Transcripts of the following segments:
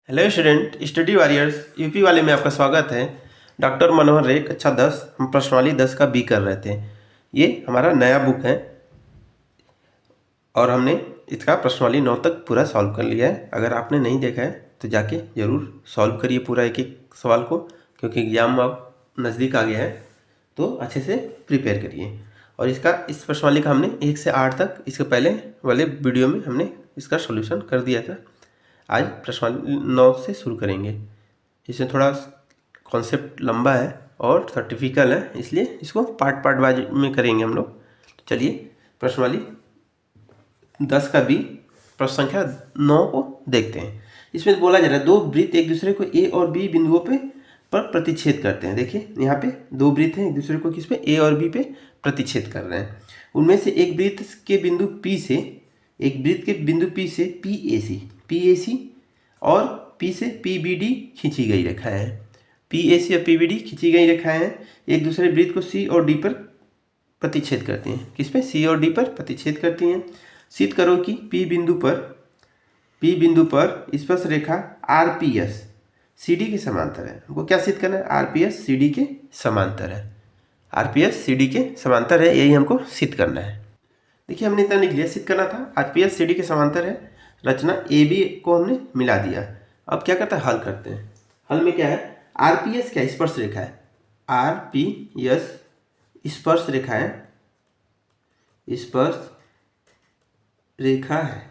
Hello student, study warriors UP वाले में आपका स्वागत है। डॉक्टर मनोहर रे कक्षा 10 हम प्रश्नावली 10 का बी कर रहे थे। ये हमारा नया बुक है और हमने इसका प्रश्नावली 9 तक पूरा सॉल्व कर लिया है। अगर आपने नहीं देखा है तो जाके ज़रूर सॉल्व करिए पूरा एक एक सवाल को, क्योंकि एग्ज़ाम अब नज़दीक आ गया है तो अच्छे से प्रिपेयर करिए। और इस प्रश्नावली का हमने 1 से 8 तक इसके पहले वाले वीडियो में हमने इसका सॉल्यूशन कर दिया था। आज प्रश्नावली 9 से शुरू करेंगे। इसमें थोड़ा कॉन्सेप्ट लंबा है और सर्टिफिकल है, इसलिए इसको पार्ट पार्ट वाइज में करेंगे हम लोग। चलिए प्रश्नावली 10 का बी प्रश्न संख्या 9 को देखते हैं। इसमें बोला जा रहा है दो वृत्त एक दूसरे को ए और बी बिंदुओं पर प्रतिच्छेद करते हैं। देखिए यहाँ पे दो वृत्त हैं, एक दूसरे को किस पे, ए और बी पे प्रतिच्छेद कर रहे हैं। उनमें से एक वृत्त के बिंदु पी से पी ए सी और पी से पी बी डी खींची गई रेखाएं हैं। पी ए सी और पी बी डी खींची गई रेखाएं हैं एक दूसरे वृत्त को सी और डी पर प्रतिच्छेद करती हैं। किस पे, सी और डी पर प्रतिच्छेद करती हैं। सिद्ध करो कि पी बिंदु पर स्पर्श रेखा R P S C D के समांतर है। हमको क्या सिद्ध करना है, R P S C D के समांतर है। R P S C D के समांतर है, यही हमको सिद्ध करना है। देखिए हमने इतना लिख लिया, सिद्ध करना था। R P S C D के समांतर है, रचना ए बी को हमने मिला दिया। अब क्या करते हैं, हल करते हैं। हल में क्या है, आर पी एस क्या, स्पर्श रेखा है। आर पी एस स्पर्श रेखा है, स्पर्श रेखा है।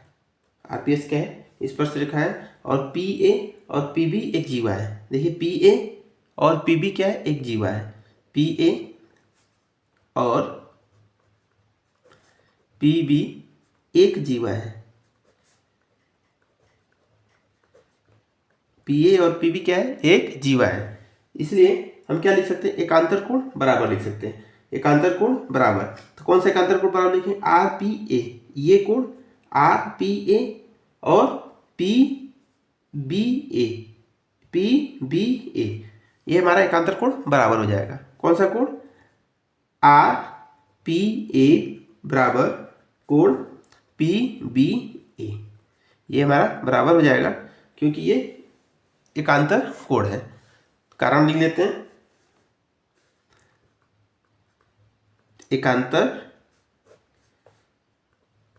आर पी एस क्या है, स्पर्श रेखा है। और पी ए और पी बी एक जीवा है। देखिए पी ए और पी बी क्या है, एक जीवा है। पी ए और पी बी एक जीवा है। पी ए और पी बी क्या है, एक जीवा है। इसलिए हम क्या लिख सकते हैं, एकांतर कोण बराबर लिख सकते हैं। एकांतर कोण बराबर, तो कौन सा एकांतर कोण बराबर लिखें, आर पी ए, ये कोण आर पी ए और पी बी ए, ये हमारा एकांतर कोण बराबर हो जाएगा। कौन सा कोण, आर पी ए बराबर कोण पी बी ए, ये हमारा बराबर हो जाएगा क्योंकि ये एकांतर कोण है। कारण लिख लेते हैं, एकांतर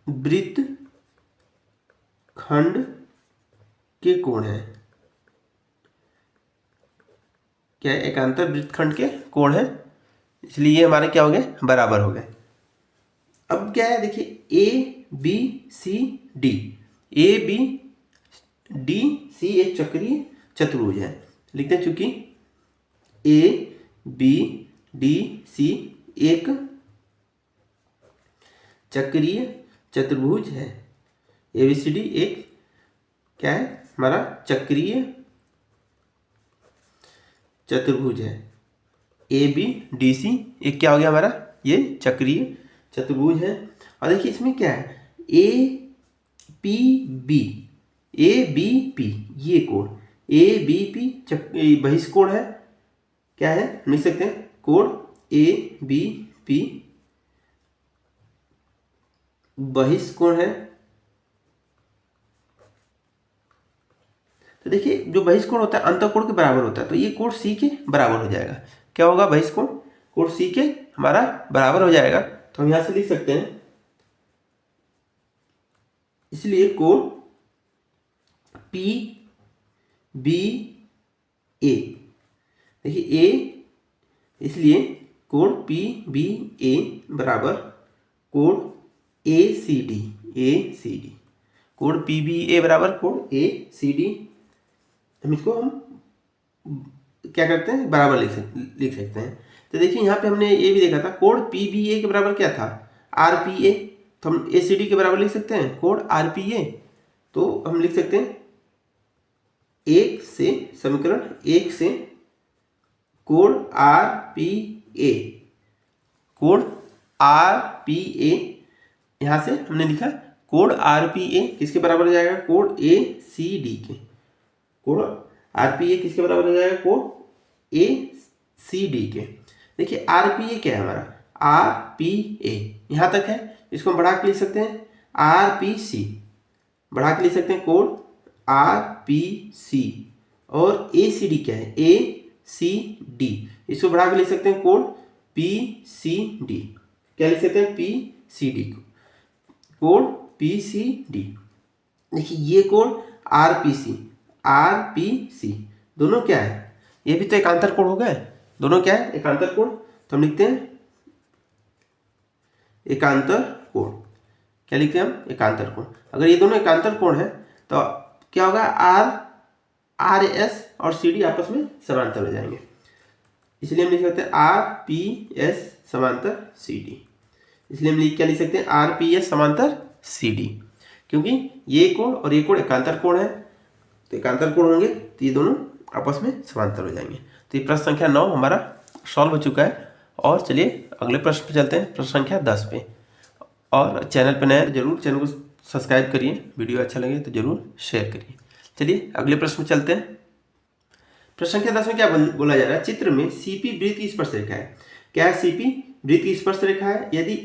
वृत्त खंड के कोण है। क्या है, एकांतर वृत्त खंड के कोण है, इसलिए ये हमारे क्या हो गए, बराबर हो गए। अब क्या है, देखिए A B C D, A B D C एक चक्रीय चतुर्भुज है। लिखते हैं चूंकि ए बी डी सी एक चक्रीय चतुर्भुज है। ए बी सी डी एक क्या है, हमारा चक्रीय चतुर्भुज है। ए बी डी सी एक क्या हो गया हमारा, ये चक्रीय चतुर्भुज है। और देखिए इसमें क्या है, A P B, A B P, ये कोण ए बी पी बहिष्कोण है। क्या है, लिख सकते हैं कोण ए बी पी बहिष्कोण है। तो देखिए जो बहिष्कोण होता है अंतःकोण के बराबर होता है, तो ये कोण सी के बराबर हो जाएगा। क्या होगा, बहिष्कोण कोण सी के हमारा बराबर हो जाएगा। तो हम यहां से लिख सकते हैं, इसलिए कोण पी बी ए, देखिए ए, इसलिए कोण पी बी ए बराबर कोण ए सी डी, कोण पी बी ए बराबर कोण ए सी डी। हम इसको क्या करते हैं, बराबर लिख सकते हैं। तो देखिए यहाँ पे हमने ये भी देखा था, कोण पी बी ए के बराबर क्या था, आर पी ए, तो हम ए सी डी के बराबर लिख सकते हैं कोण आर पी ए। तो हम लिख सकते हैं समीकरण एक से कोण आर पी ए, कोण आर पी ए, यहां से हमने लिखा कोण आर पी ए किसके बराबर हो जाएगा, कोण ए सी डी के। कोण आर पी ए किसके बराबर हो जाएगा, कोण ए सी डी के। देखिए आर पी ए क्या है हमारा, आर पी ए यहां तक है, इसको हम बढ़ा के लिख सकते हैं आर पी सी, बढ़ा के लिख सकते हैं कोण आर पी सी और ए सी डी क्या है, ए सी डी, इसको बढ़ा के लिख सकते हैं कोड पी सी डी। क्या लिख सकते हैं, पी सी डी, कोड पी सी डी। देखिए ये कोड आर पी सी दोनों क्या है, ये भी तो एकांतर कोड हो गए, दोनों क्या है, एकांतर कोड। तो हम लिखते हैं एकांतर कोड। क्या लिखते हैं हम, एकांतर कोड। अगर ये दोनों एकांतर कोड है तो क्या होगा, आर एस और सी डी आपस में समांतर हो जाएंगे, इसलिए हम लिख सकते हैं आर पी एस समांतर सी डी। इसलिए हम क्या लिख सकते हैं, आर पी एस समांतर सी डी, क्योंकि ये कोण और ये कोण एकांतर कोण है, तो एकांतर कोण होंगे तो ये दोनों आपस में समांतर हो जाएंगे। तो ये प्रश्न संख्या 9 हमारा सॉल्व हो चुका है। और चलिए अगले प्रश्न पे चलते हैं, प्रश्न संख्या 10 पे। और चैनल पर नए जरूर चैनल को सब्सक्राइब करिए, वीडियो अच्छा लगे तो जरूर शेयर करिए। चलिए अगले प्रश्न में चलते हैं। प्रश्न संख्या 10 में क्या बोला जा रहा है, चित्र में सीपी वृत्त की स्पर्श रेखा है। क्या है, सीपी वृत्त की स्पर्श रेखा है। यदि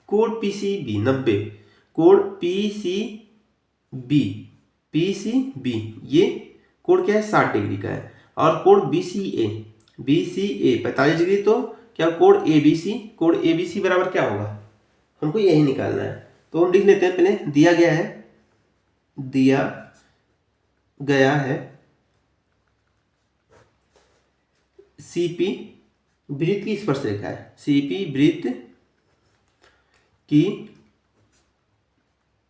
कोण पीसीबी 90, कोण पीसीबी ये कोण क्या है, 60 डिग्री का है, और कोण बीसीए 45 डिग्री, तो क्या कोण एबीसी बराबर क्या होगा, हमको यही निकालना है। तो हम लिख लेते हैं, पहले दिया गया है सीपी वृत्त की स्पर्श रेखा है, सीपी वृत्त की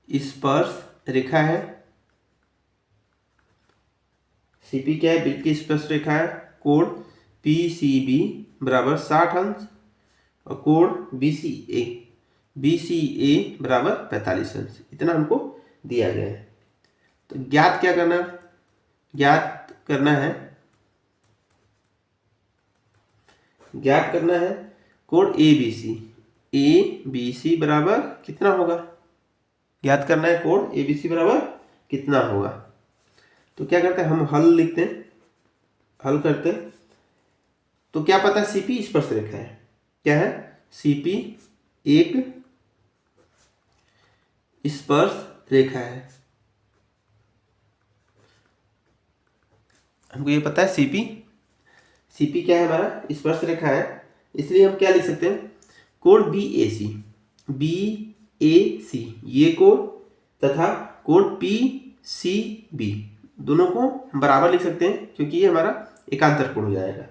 स्पर्श रेखा है। सीपी क्या है, वृत्त की स्पर्श रेखा है। कोण पीसीबी बराबर 60 अंश और कोण बीसीए बराबर 45 अंश, इतना हमको दिया गया है। तो ज्ञात करना है कोण एबीसी बराबर कितना होगा, ज्ञात करना है कोण एबीसी बराबर कितना होगा। तो क्या करते हैं, हम हल करते हैं। तो क्या पता, सीपी स्पर्श रेखा है। क्या है, सीपी एक स्पर्श रेखा है, हमको ये पता है सीपी क्या है, हमारा स्पर्श रेखा है। इसलिए हम क्या लिख सकते हैं, कोण बीएसी ये कोण तथा कोण पीसीबी दोनों को हम बराबर लिख सकते हैं, क्योंकि ये हमारा एकांतर कोण हो जाएगा।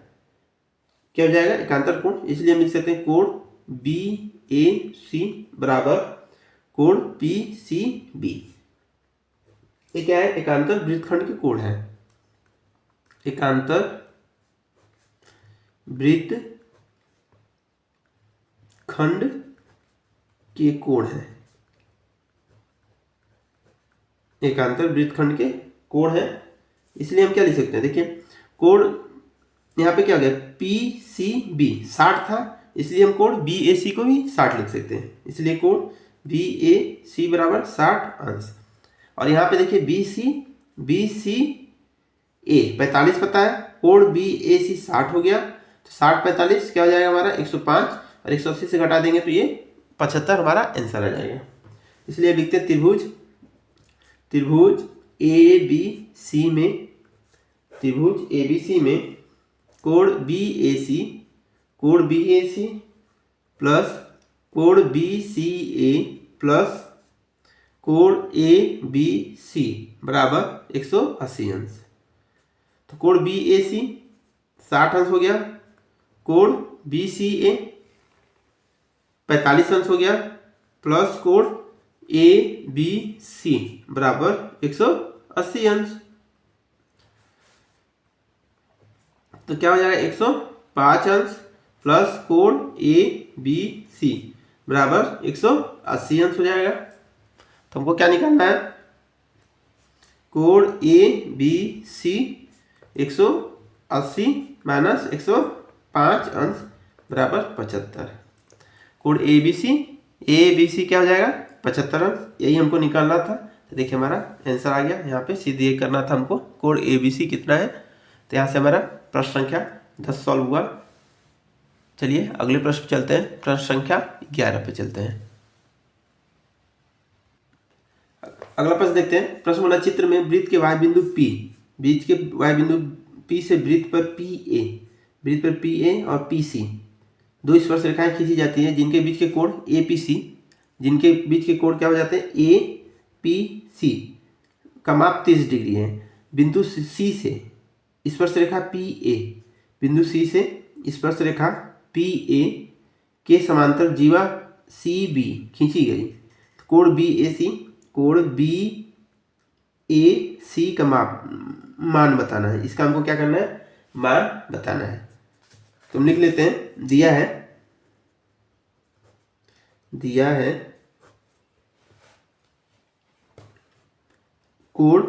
क्या हो जाएगा, एकांतर कोण। इसलिए हम लिख सकते हैं कोण बीएसी बराबर कोण पीसीबी। ये क्या है, एकांतर वृत्तखंड के कोण है, एकांतर वृत्तखंड के कोण है, एकांतर वृत्तखंड के कोण है। इसलिए हम क्या लिख सकते हैं, देखिए कोण यहाँ पे क्या हो गया, पीसीबी 60 था, इसलिए हम कोण बीएसी को भी 60 लिख सकते हैं। इसलिए कोण बीएसी बराबर 60 अंश। और यहाँ पे देखिए बीसीए 45 पता है, कोण बीएसी 60 हो गया, तो 60 45 क्या हो जाएगा हमारा 105, और 180 से घटा देंगे तो ये 75 हमारा आंसर आ जाएगा। इसलिए लिखते हैं त्रिभुज एबीसी में कोण बीएसी प्लस कोण बीसीए प्लस कोण एबीसी बराबर 180 अंश। तो कोण बीएसी 60 अंश हो गया, कोण बीसीए 45 अंश हो गया, प्लस कोण एबीसी बराबर 180 अंश। तो क्या हो जाएगा, 105 अंश प्लस कोण एबीसी बराबर 180 अंश हो जाएगा। तो हमको क्या निकालना है, कोण एबीसी 180 माइनस 105 अंश बराबर 75। कोण एबीसी क्या हो जाएगा, 75 अंश, यही हमको निकालना था। तो देखिए हमारा आंसर आ गया। यहाँ पे सीधे ये करना था हमको, कोण एबीसी कितना है। तो यहाँ से हमारा प्रश्न संख्या 10 सॉल्व हुआ। चलिए अगले प्रश्न पे चलते हैं, प्रश्न संख्या 11 पे चलते हैं। अगला प्रश्न देखते हैं। प्रश्न बना चित्र में वृत्त के वाय बिंदु P, बीच के वाय बिंदु P से वृत्त पर PA और PC दो स्पर्श रेखाएं खींची जाती है जिनके बीच के कोण APC, जिनके बीच के कोण क्या हो जाते हैं APC का माप 30 डिग्री है। बिंदु C से स्पर्श रेखा PA, बिंदु C से स्पर्श रेखा PA के समांतर जीवा CB खींची गई। कोण BAC का मान बताना है। इसका हमको क्या करना है, मान बताना है। तो हम लिख लेते हैं, दिया है कोण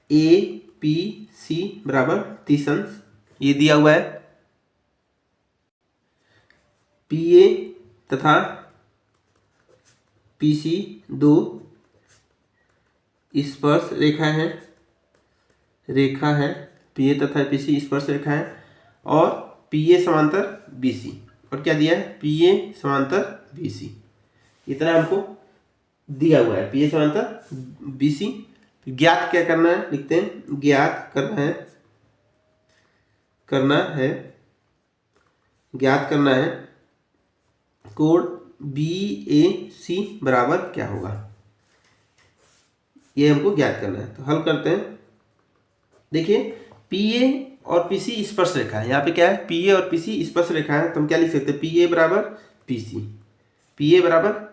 APC बराबर 30 अंश, ये दिया हुआ है। PA तथा PC दो स्पर्श रेखा है PA तथा PC स्पर्श रेखा है और PA समांतर BC, और क्या दिया है, PA समांतर BC। इतना हमको दिया हुआ है, PA समांतर BC। ज्ञात क्या करना है, लिखते हैं, ज्ञात करना है कोण BAC बराबर क्या होगा, ये हमको ज्ञात करना है। तो हल करते हैं। देखिए PA और PC स्पर्श रेखा है, यहाँ पे क्या है, PA और PC स्पर्श रेखा है, तो हम क्या लिख सकते हैं, PA बराबर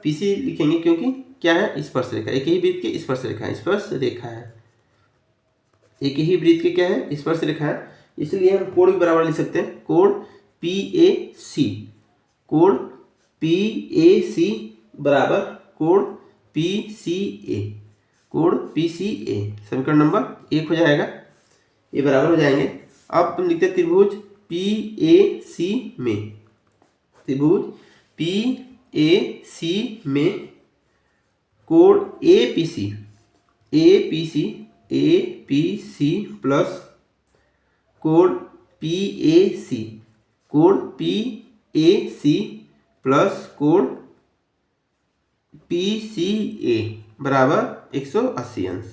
PC लिखेंगे क्योंकि क्या है, स्पर्श रेखा, एक ही वृत्त के स्पर्श रेखा है, एक ही वृत्त के क्या है, स्पर्श रेखा है, इसलिए हम कोण भी बराबर लिख सकते हैं। कोण PAC बराबर कोण PCA, समीकरण नंबर 1 हो जाएगा, ये बराबर हो जाएंगे। अब तुम लिखते हैं त्रिभुज PAC में कोण APC प्लस कोण PAC प्लस कोण PCA बराबर 180 अंश।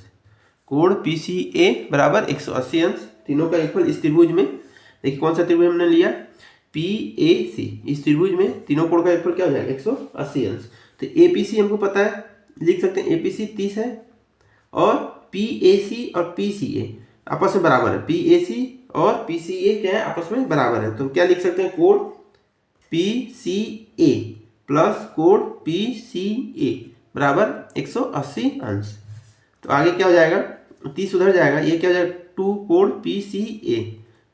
कोण PCA बराबर 180 अंश, तीनों का योगफल इस त्रिभुज में। देखिए कौन सा त्रिभुज हमने लिया, PAC। इस त्रिभुज में तीनों कोण का योगफल क्या हो जाएगा, 180 अंश। तो APC हमको पता है, लिख सकते हैं APC 30 है और PAC और PCA आपस में बराबर है। PAC और PCA क्या है, आपस में बराबर है, तो हम क्या लिख सकते हैं, कोण PCA प्लस कोण PCA बराबर 180 अंश। तो आगे क्या हो जाएगा, 30 उधर जाएगा, ये क्या हो जाएगा, 2 कोण PCA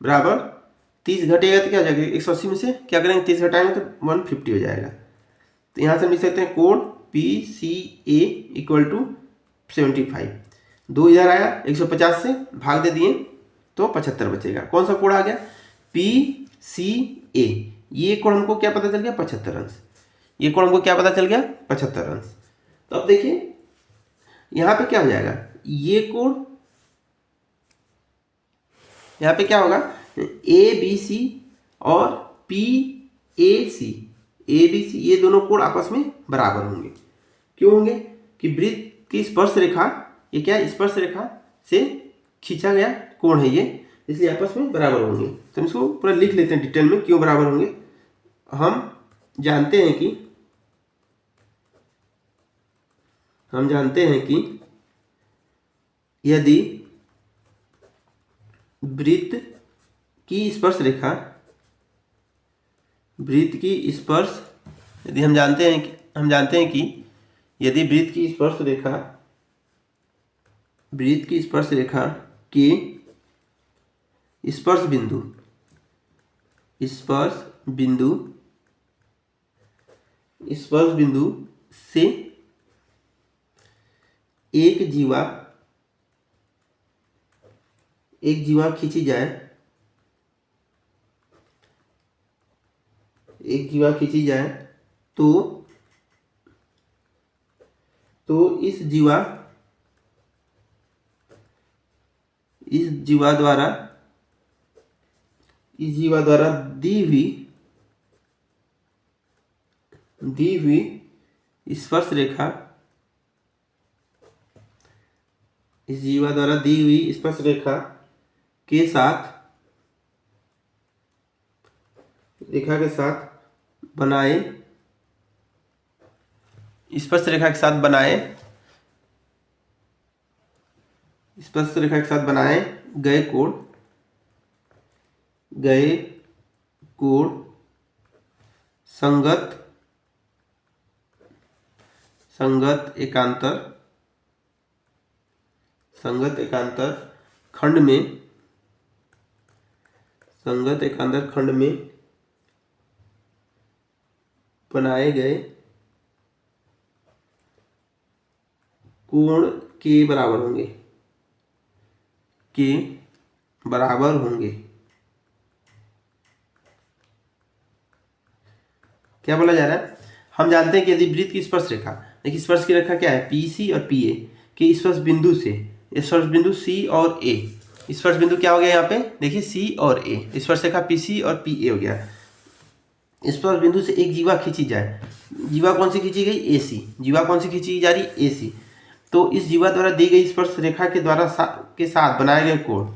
बराबर 30 घटेगा तो क्या हो जाएगा, 180 में से क्या करेंगे, 30 घटाएंगे तो 150 हो जाएगा। तो यहाँ से हम लिख सकते हैं कोण PCA इक्वल टू 75। 2 इधर आया, 150 से भाग दे दिए तो 75 बचेगा। कौन सा कोण आ गया, PCA। ये कोण हमको क्या पता चल गया, 75 अंश। ये कोण हमको क्या पता चल गया, 75 अंश। तो अब देखिए यहाँ पे क्या हो जाएगा, ये कोण यहाँ पे क्या होगा, ABC और PAC ये दोनों कोण आपस में बराबर होंगे। क्यों होंगे, कि वृत्त की स्पर्श रेखा, ये क्या है, स्पर्श रेखा से खींचा गया कोण है ये, इसलिए आपस में बराबर होंगे। तो हम इसको पूरा लिख लेते हैं डिटेल में, क्यों बराबर होंगे। हम जानते हैं कि यदि वृत्त की स्पर्श रेखा, हम जानते हैं कि यदि वृत्त की स्पर्श रेखा के स्पर्श बिंदु से एक जीवा खींची जाए तो इस जीवा द्वारा दी हुई स्पर्श रेखा, इस जीवा द्वारा दी हुई स्पर्श रेखा के साथ बनाए, स्पर्श रेखा के साथ बनाए गए कोण संगत एकांतर खंड में बनाए गए कोण के बराबर होंगे। क्या बोला जा रहा है? हम जानते हैं कि यदि वृत्त की स्पर्श रेखा, देखिए स्पर्श की रेखा क्या है, PC और PA के स्पर्श बिंदु से, स्पर्श बिंदु C और A, स्पर्श बिंदु क्या हो गया यहाँ पे, देखिए C और A, स्पर्श रेखा PC और PA हो गया। स्पर्श बिंदु से एक जीवा खींची जाए, जीवा कौन सी खींची गई, AC, जीवा कौन सी खींची जा रही, AC। तो इस जीवा द्वारा दी गई स्पर्श रेखा के साथ बनाए गए कोण,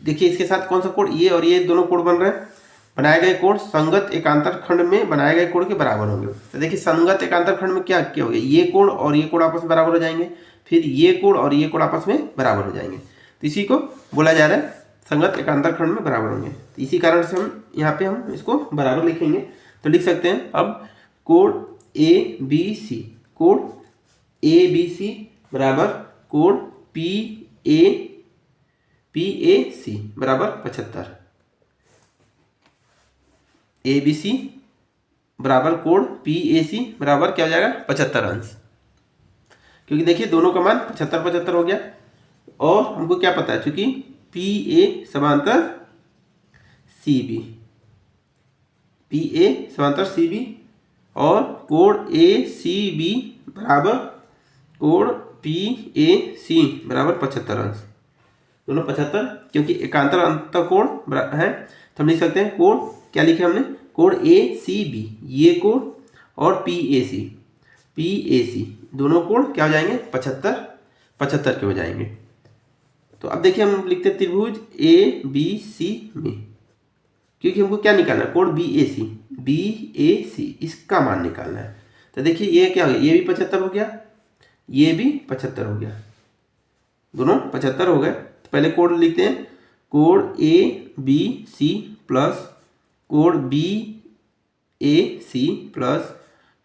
देखिए इसके साथ कौन सा कोण, ये और ये दोनों कोण बन रहे हैं। बनाए गए कोण संगत एकांतर खंड में बनाए गए कोण के बराबर होंगे। तो देखिए संगत एकांतर खंड में क्या हो गया, ये कोण और ये कोण आपस में बराबर हो जाएंगे, फिर ये कोण और ये कोण आपस में बराबर हो जाएंगे। तो इसी को बोला जा रहा है संगत एकांतर खंड में बराबर होंगे। तो इसी कारण से हम यहाँ पे हम इसको बराबर लिखेंगे। तो लिख सकते हैं अब कोण ABC, कोण ABC बराबर कोण PAC बराबर 75। ABC बराबर कोण PAC बराबर क्या हो जाएगा, 75 अंश, क्योंकि देखिए दोनों का मान 75 हो गया। और हमको क्या पता है, क्योंकि PA समांतर CB और कोण ACB बराबर कोण PAC बराबर 75 अंश, दोनों 75, क्योंकि एकांतर अंतःकोण है। तो हम लिख सकते हैं कोण, क्या लिखे हमने, कोण ACB ये कोण और PAC दोनों कोण क्या हो जाएंगे, 75 के हो जाएंगे। तो अब देखिए हम लिखते हैं त्रिभुज ABC में, क्योंकि हमको क्या निकालना है, कोण BAC इसका मान निकालना है। तो देखिए ये क्या हो गया, ये भी 75 हो गया, ये भी 75 हो गया, दोनों 75 हो गए। तो पहले कोण लिखते हैं, कोण ABC प्लस कोण BAC प्लस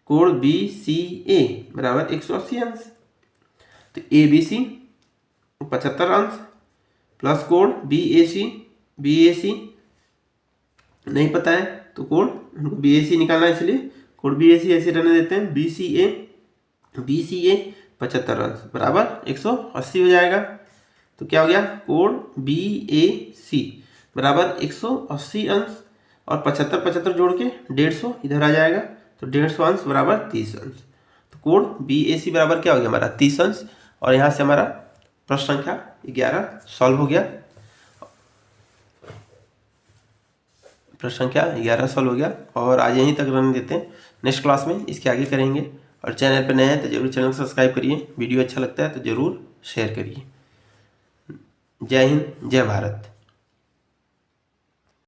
कोण BCA बराबर 180 अंश। तो ABC 75 अंश प्लस कोण BAC नहीं पता है, तो कोण BAC निकालना है, इसलिए कोण BAC ऐसे रहने देते हैं, BCA 75 अंश बराबर 180 हो जाएगा। तो क्या हो गया, कोण BAC बराबर 180 अंश और 75 जोड़ के 150 इधर आ जाएगा, तो 150 अंश बराबर 30 अंश। तो कोण BAC बराबर क्या हो गया हमारा, 30 अंश। और यहाँ से हमारा प्रश्न संख्या 11 सॉल्व हो गया, प्रश्न संख्या 11 सॉल्व हो गया। और आज यहीं तक रहने देते हैं, नेक्स्ट क्लास में इसके आगे करेंगे। और चैनल पर नए हैं तो जरूर चैनल को सब्सक्राइब करिए, वीडियो अच्छा लगता है तो ज़रूर शेयर करिए। जय हिंद, जय भारत।